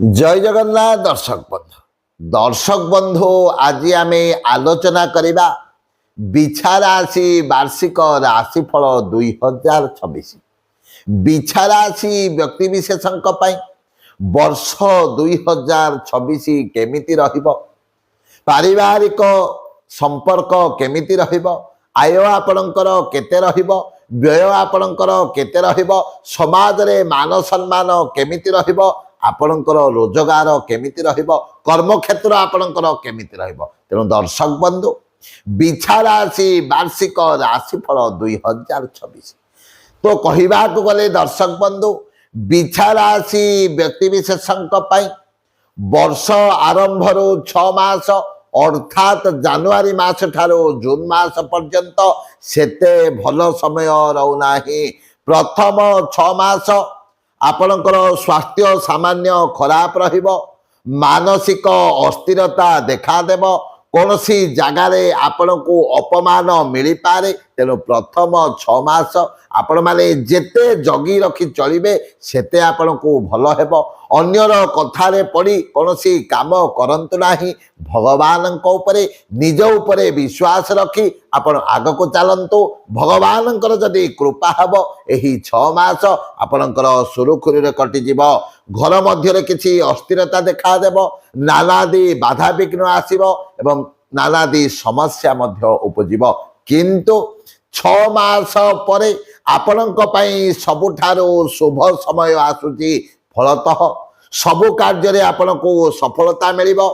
जय जगन्नाथ दर्शक बंधु आज आम आलोचना करवा बिछा राशि वार्षिक राशिफल 2026 बिछा राशि व्यक्ति विशेषों वर्ष 2026 केमिति रहिबो पारिवारिक संपर्क केमिति रहिबो आय आपणकर केते रहिबो व्यय आपणकर केते रहिबो समाज रे मान सम्मान केमिति रहिबो आपणकर रोजगार केमिति रहिबो कर्म क्षेत्र आपणकर केमिति रहिबो तेणु दर्शक बंधु बिछा राशि वार्षिक राशिफल 2026 तो कहवा गले दर्शक बंधु बिछा राशि व्यक्ति विशेषों वर्ष आरंभ 6 मास अर्थात जानुआरी मास ठारो जून मास पर्यंत सेते भल समय रहूना प्रथम 6 मास आपणकर स्वास्थ्य सामान्य खराब रहिबो मानसिक अस्थिरता देखा देबो कौनसी जगार आपण को अपमान मिल पारे तेणु प्रथम 6 मास आपण माने जेते जगी रखी चलिबे सेते आपण को भल हेबो अन्यर कथारे पड़ी कौनसी काम करंतु नाही भगवान उपरे निज उपरे विश्वास रखी आपण आग को चलंतु भगवान जदि कृपा हबो एही 6 मास आपणकर सुरुखुरी कटि जीवो घर मध्य किसी अस्थिरता देखा देबो नानादी बाधा विघ्न आसीबो एवं नानादी समस्या मध्य उपजीव किंतु 6 मास परे आपणक पई सबुठारो शुभ समय आसुची फलतः सबु कार्य आपण को सफलता मिलिबो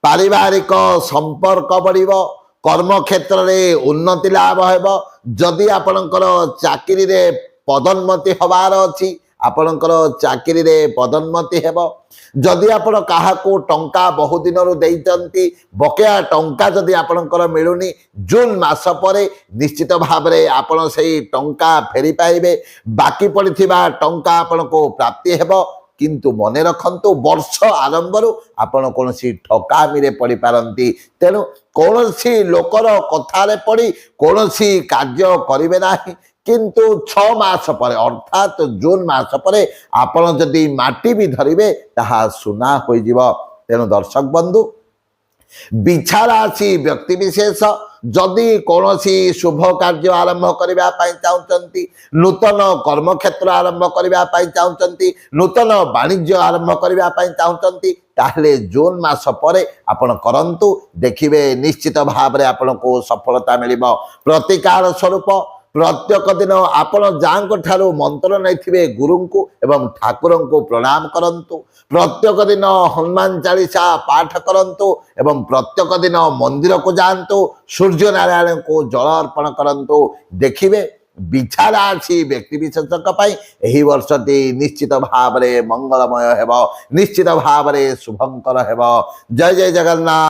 पारिवारिक संपर्क बढ़िबो कर्म क्षेत्र रे उन्नति लाभ हेबो जदि आपणकर चाकरी रे पदोन्नति हबार अछि आपणकर चाकरी रे पदोन्नति हेबो जदि आपण काहाको टंका बहु दिन रु देइचंती बकेया टंका जदि आपणकर मिलुनी जून मास परे निश्चित भाव रे आपण सेही टंका फेरी पाइबे बाकी पड़िथिबा टंका आपण को प्राप्ति हेबो किंतु मने रखंतु वर्ष आरंभ आपण कोनसी ठकामी रे पड़ी पारंती तेणु कोनसी लोकर कथारे पड़ी कोनसी कार्य करिवे नाही किंतु 6 मास पर अर्थात जून मास पर आपण जदि माटी भी धरिबे ताहा सुना होई जीवो तेणु दर्शक बंधु बिछा राशि व्यक्ति विशेष जदि कौनसी शुभ कार्य आरंभ करने चाहते नूतन कर्म क्षेत्र आरंभ करने चाहते नूतन वाणिज्य आरंभ करने चाहते ताहले जून मास परे आपण करंतु देखिबे निश्चित भाव रे आपण को सफलता मिलिबो प्रतिकार स्वरूप प्रत्येक दिन आपण जांको ठारू मंत्र नैथिबे गुरु को एवं ठाकुर को प्रणाम करंतु प्रत्येक दिन हनुमान चालीसा पाठ करंतु एवं प्रत्येक दिन मंदिर को जांतु सूर्य नारायण को जल अर्पण करंतु देखिबे बिछा राशि व्यक्ति विशेषक एही वर्षटी निश्चित भाव रे मंगलमय हेबो निश्चित भाव रे शुभंकर हेबो जय जय जगन्नाथ।